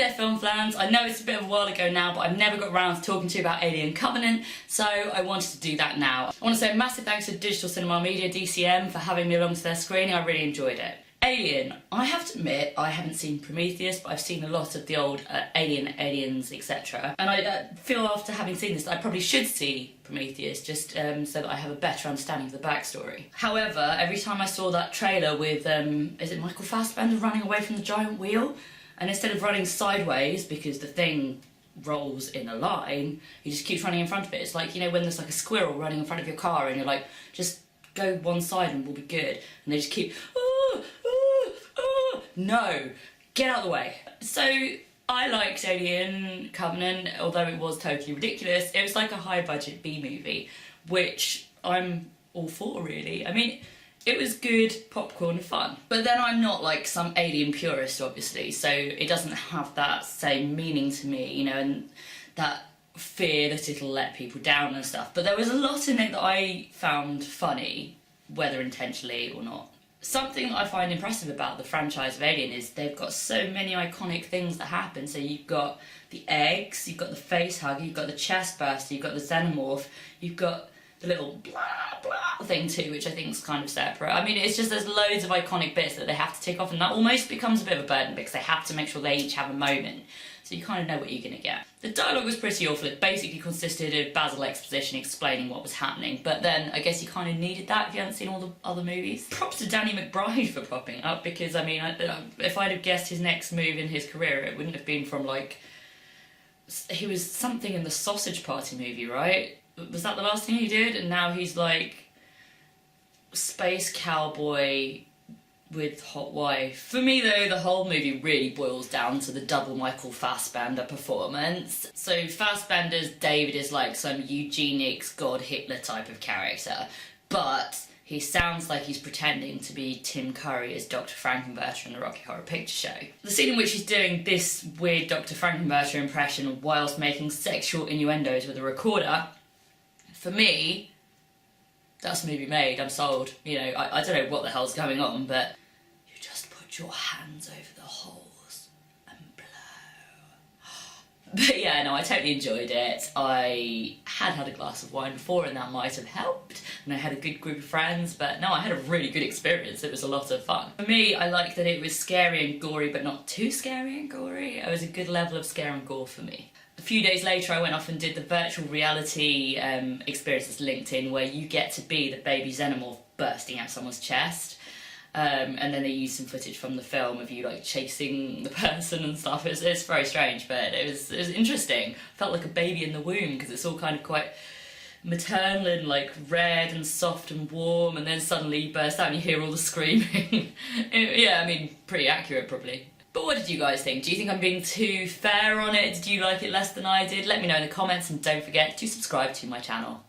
there film fans, I know it's a bit of a while ago now, but I've never got around to talking to you about Alien Covenant, so I wanted to do that now. I want to say a massive thanks to Digital Cinema Media, DCM, for having me along to their screening. I really enjoyed it. Alien, I have to admit, I haven't seen Prometheus, but I've seen a lot of the old Aliens, etc. And I feel after having seen this that I probably should see Prometheus, just so that I have a better understanding of the backstory. However, every time I saw that trailer with, is it Michael Fassbender running away from the giant wheel? And instead of running sideways, because the thing rolls in a line, he just keeps running in front of it. It's like, you know, when there's like a squirrel running in front of your car and you're like, just go one side and we'll be good. And they just keep, no, get out of the way. So I liked Alien Covenant, although it was totally ridiculous. It was like a high budget B movie, which I'm all for, really. I mean, it was good popcorn fun. But then I'm not like some Alien purist, obviously, so it doesn't have that same meaning to me, you know, and that fear that it'll let people down and stuff. But there was a lot in it that I found funny, whether intentionally or not. Something that I find impressive about the franchise of Alien is they've got so many iconic things that happen. So you've got the eggs, you've got the face hugger, you've got the chest burster, you've got the xenomorph, you've got the little blah blah thing too, which I think is kind of separate. I mean, it's just there's loads of iconic bits that they have to tick off, and that almost becomes a bit of a burden because they have to make sure they each have a moment. So you kind of know what you're going to get. The dialogue was pretty awful. It basically consisted of Basil exposition explaining what was happening, but then I guess you kind of needed that if you hadn't seen all the other movies. Props to Danny McBride for popping up, because I mean, if I'd have guessed his next move in his career, it wouldn't have been from like... He was something in the Sausage Party movie, right? Was that the last thing he did? And now he's like space cowboy with hot wife. For me though, the whole movie really boils down to the double Michael Fassbender performance. So Fassbender's David is like some eugenics god Hitler type of character, but he sounds like he's pretending to be Tim Curry as Dr. Frankenberger in the Rocky Horror Picture Show. The scene in which he's doing this weird Dr. Frankenberger impression whilst making sexual innuendos with a recorder, for me, that's a movie made, I'm sold. You know, I don't know what the hell's going on, but you just put your hands over the holes and blow. But yeah, no, I totally enjoyed it. I had a glass of wine before and that might have helped, and I had a good group of friends, but no, I had a really good experience. It was a lot of fun. For me, I liked that it was scary and gory, but not too scary and gory. It was a good level of scare and gore for me. A few days later I went off and did the virtual reality experience that's linked in, where you get to be the baby xenomorph bursting out someone's chest, and then they used some footage from the film of you like chasing the person and stuff. It's very strange, but it was interesting. I felt like a baby in the womb because it's all kind of quite maternal and like red and soft and warm, and then suddenly you burst out and you hear all the screaming. Yeah, I mean, pretty accurate probably. But what did you guys think? Do you think I'm being too fair on it? Did you like it less than I did? Let me know in the comments, and don't forget to subscribe to my channel.